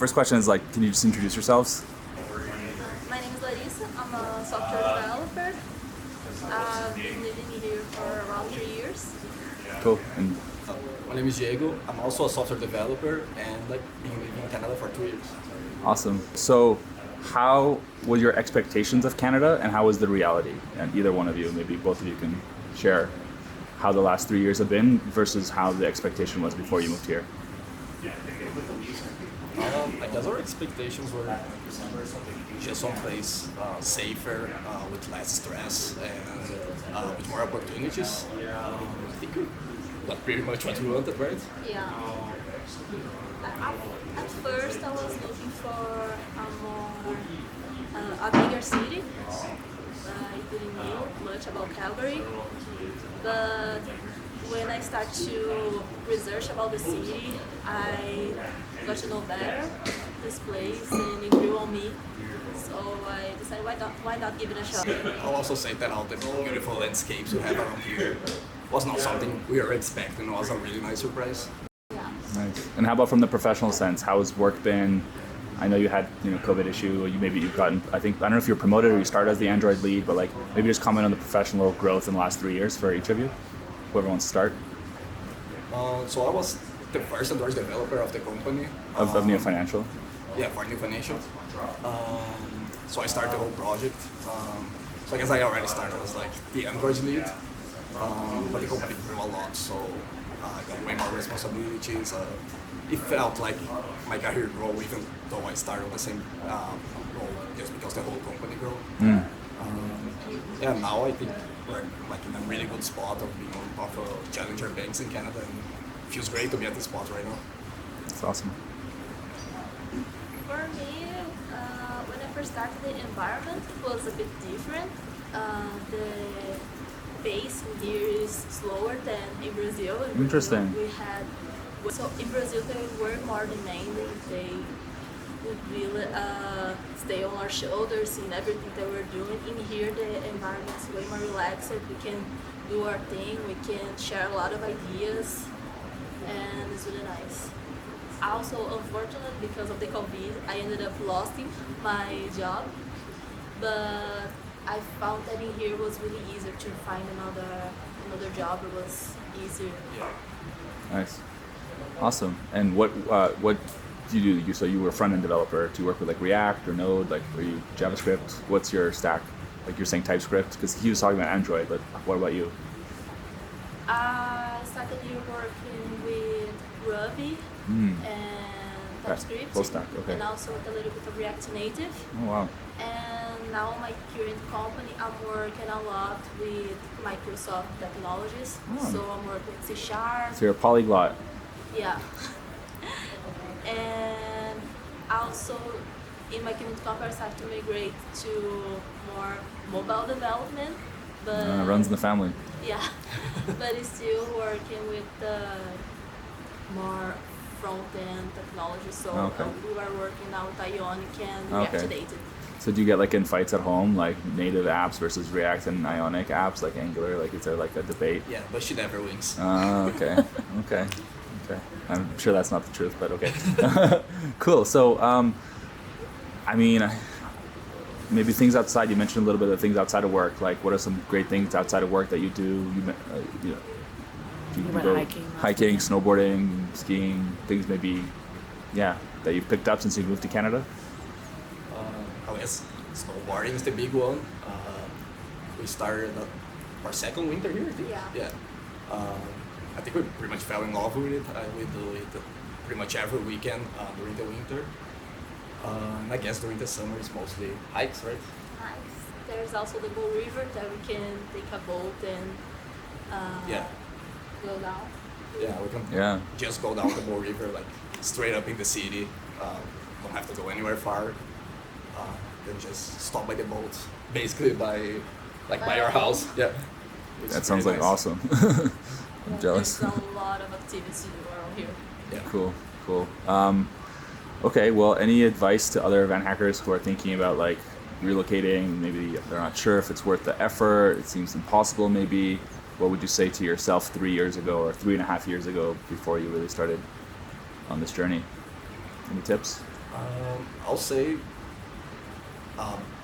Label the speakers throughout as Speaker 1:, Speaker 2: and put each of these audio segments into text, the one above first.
Speaker 1: first question is like, can you just introduce yourselves?
Speaker 2: My name is Larissa. I'm a software developer. I've been living here for around 3 years.
Speaker 1: Cool. And
Speaker 3: My name is Diego. I'm also a software developer and been living in Canada for 2 years.
Speaker 1: awesome. So how were your expectations of Canada and how was the reality? And either one of you, maybe both of you can share how the last 3 years have been versus how the expectation was before you moved here.
Speaker 3: I guess our expectations were just someplace safer, with less stress and with more opportunities. I think we got pretty much what we wanted, right?
Speaker 2: Yeah. At first, I was looking for a bigger city. I didn't know much about Calgary, but when I start to research about the city, I got to know better this place, and it grew on me. So I decided, why not give it a shot?
Speaker 3: I'll also say that all the beautiful landscapes we have around here was not something we were expecting. It was a really nice surprise.
Speaker 2: Yeah.
Speaker 1: Nice. And how about from the professional sense? How has work been? I know you had, COVID issue. You've gotten, I don't know if you're promoted or you started as the Android lead, but maybe just comment on the professional growth in the last 3 years for each of you. Whoever wants to start.
Speaker 3: So I was the first Android developer of the company.
Speaker 1: Of Neo Financial.
Speaker 3: Yeah, for New Financial. So I started the whole project. So I guess I already started as the Android lead, but the company grew a lot, so I got way more responsibilities. It felt like my career grew even though I started on the same role, just because the whole company grew. Yeah, now I think we're in a really good spot of being on top of challenger banks in Canada, and it feels great to be at this spot right now.
Speaker 1: That's awesome.
Speaker 2: For me, when I first started, the environment was a bit different. The pace here is slower than in Brazil.
Speaker 1: Interesting.
Speaker 2: So in Brazil, they were more demanding. They would really stay on our shoulders in everything that we're doing. In here, the environment is way more relaxed. We can do our thing. We can share a lot of ideas, and it's really nice. Also, unfortunately, because of the COVID, I ended up losing my job, but I found that in here was really easier to find another job. It was easier.
Speaker 3: Yeah.
Speaker 1: Nice. Awesome. And what do you do? So you were a front-end developer. Do you work with React or Node? Are you JavaScript? What's your stack? You're saying TypeScript? Because he was talking about Android, but what about you?
Speaker 2: I started here working with Ruby and TypeScript,
Speaker 1: full stack, okay.
Speaker 2: and also with a little bit of React Native.
Speaker 1: Oh, wow.
Speaker 2: And now my current company, I'm working a lot with Microsoft technologies.
Speaker 1: Oh.
Speaker 2: So I'm working with C#.
Speaker 1: So you're a polyglot.
Speaker 2: Yeah. And also in my current company, I started to migrate to more mobile development. But
Speaker 1: Runs in the family.
Speaker 2: yeah, but it's still working with the more front-end technology. So
Speaker 1: Okay.
Speaker 2: we are working now with Ionic and React
Speaker 1: Okay.
Speaker 2: Native.
Speaker 1: So do you get in fights at home, native apps versus React and Ionic apps, Angular? Is there a debate?
Speaker 3: Yeah, but she never wins.
Speaker 1: Okay. Okay. I'm sure that's not the truth, but okay. Cool. So, maybe things outside. You mentioned a little bit of things outside of work. What are some great things outside of work that you do? You go hiking, snowboarding, skiing, things maybe, that you've picked up since you moved to Canada?
Speaker 3: I guess snowboarding is the big one. We started our second winter here, I think.
Speaker 2: Yeah.
Speaker 3: I think we pretty much fell in love with it. We do it pretty much every weekend during the winter. And I guess during the summer it's mostly hikes, right?
Speaker 2: Nice. There's also the Bow River that we can take a boat and go down.
Speaker 3: Yeah, we can just go down the Bow River, straight up in the city. Don't have to go anywhere far. Then just stop by the boat, basically by our house. Yeah.
Speaker 1: That sounds
Speaker 3: nice.
Speaker 1: Awesome. I'm jealous.
Speaker 2: There's a lot of activities to do around here.
Speaker 1: Yeah. Cool. Okay, well, any advice to other VanHackers who are thinking about relocating? Maybe they're not sure if it's worth the effort. It seems impossible maybe. What would you say to yourself 3 years ago or 3.5 years ago before you really started on this journey? Any tips?
Speaker 3: I'll say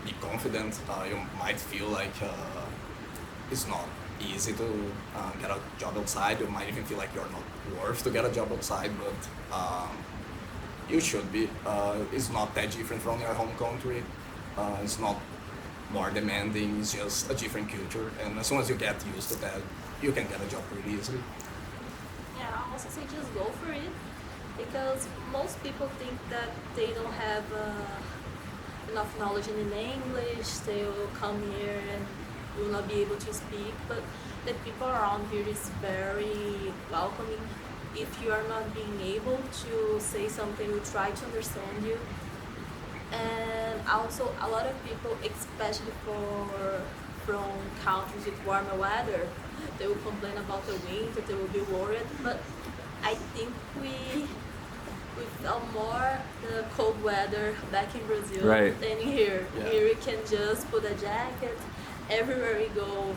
Speaker 3: be confident. You might feel like it's not easy to get a job outside. You might even feel like you're not worth to get a job outside, but you should be. It's not that different from your home country. It's not more demanding. It's just a different culture, and as soon as you get used to that, you can get a job pretty easily.
Speaker 2: Yeah, I also say just go for it because most people think that they don't have enough knowledge in English, they will come here and will not be able to speak, but the people around here is very welcoming. If you are not being able to say something, we try to understand you. And also a lot of people, especially from countries with warmer weather, they will complain about the winter, they will be worried, but I think we felt more the cold weather back in Brazil
Speaker 1: Right.
Speaker 2: than here.
Speaker 3: Yeah.
Speaker 2: Here we can just put a jacket. Everywhere we go,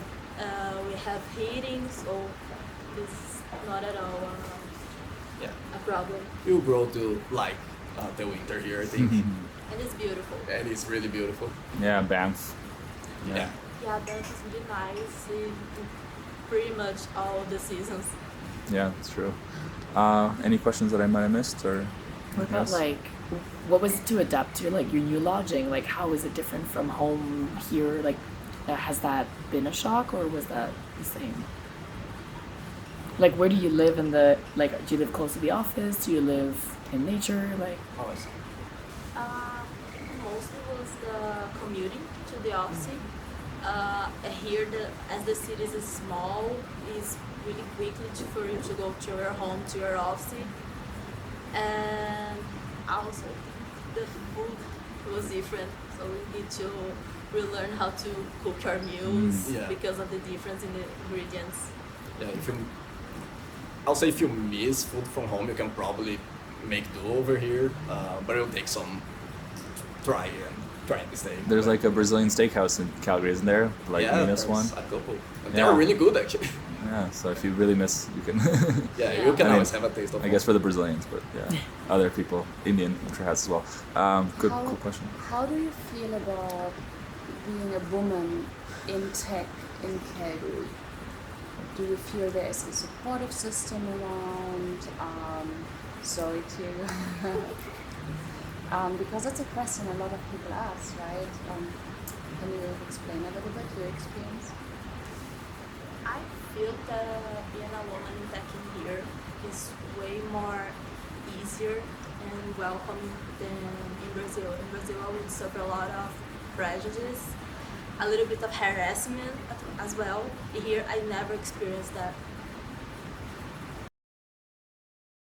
Speaker 2: we have heating, so it's not at all
Speaker 3: Yeah,
Speaker 2: a problem.
Speaker 3: you grow to like the winter here, I think,
Speaker 2: And it's beautiful.
Speaker 3: and it's really beautiful.
Speaker 1: Yeah, Banff.
Speaker 3: Yeah.
Speaker 2: Yeah, that is really nice in pretty much all the seasons.
Speaker 1: Yeah, that's true. Any questions that I might have missed or
Speaker 4: What
Speaker 1: anything
Speaker 4: about
Speaker 1: else?
Speaker 4: like, what was it to adapt to like your new lodging? Like, how is it different from home here? Like, has that been a shock or was that the same? Like, where do you live in the like? Do you live close to the office? Do you live in nature? Like,
Speaker 3: Oh, I see.
Speaker 2: Mostly was the commuting to the office. Here, as the city is small, it's really quickly for you to go to your home, to your office. And also, the food was different, so we need to relearn how to cook our meals
Speaker 3: Yeah.
Speaker 2: because of the difference in the ingredients.
Speaker 3: Yeah, I'll say if you miss food from home, you can probably make do over here, but it'll take some trying to stay.
Speaker 1: There's like a Brazilian steakhouse in Calgary, isn't there? Like
Speaker 3: yeah,
Speaker 1: Minas one.
Speaker 3: there's a couple. And
Speaker 1: Yeah.
Speaker 3: they're really good actually.
Speaker 1: Yeah, so if you really miss, you can.
Speaker 3: Yeah,
Speaker 2: Yeah.
Speaker 3: you can
Speaker 1: I mean,
Speaker 3: always have a taste of
Speaker 1: I guess for the Brazilians, but yeah, other people, Indian, I'm sure has as well. Good,
Speaker 5: How-
Speaker 1: cool question.
Speaker 5: How do you feel about being a woman in tech in Calgary? Do you feel there is a supportive system around? Sorry to because it's a question a lot of people ask, right? Can you explain a little bit your experience?
Speaker 2: I feel that being a woman in tech in here is way more easier and welcoming than in Brazil. In Brazil, I would suffer a lot of prejudice, a little bit of harassment as well. Here, I never experienced that.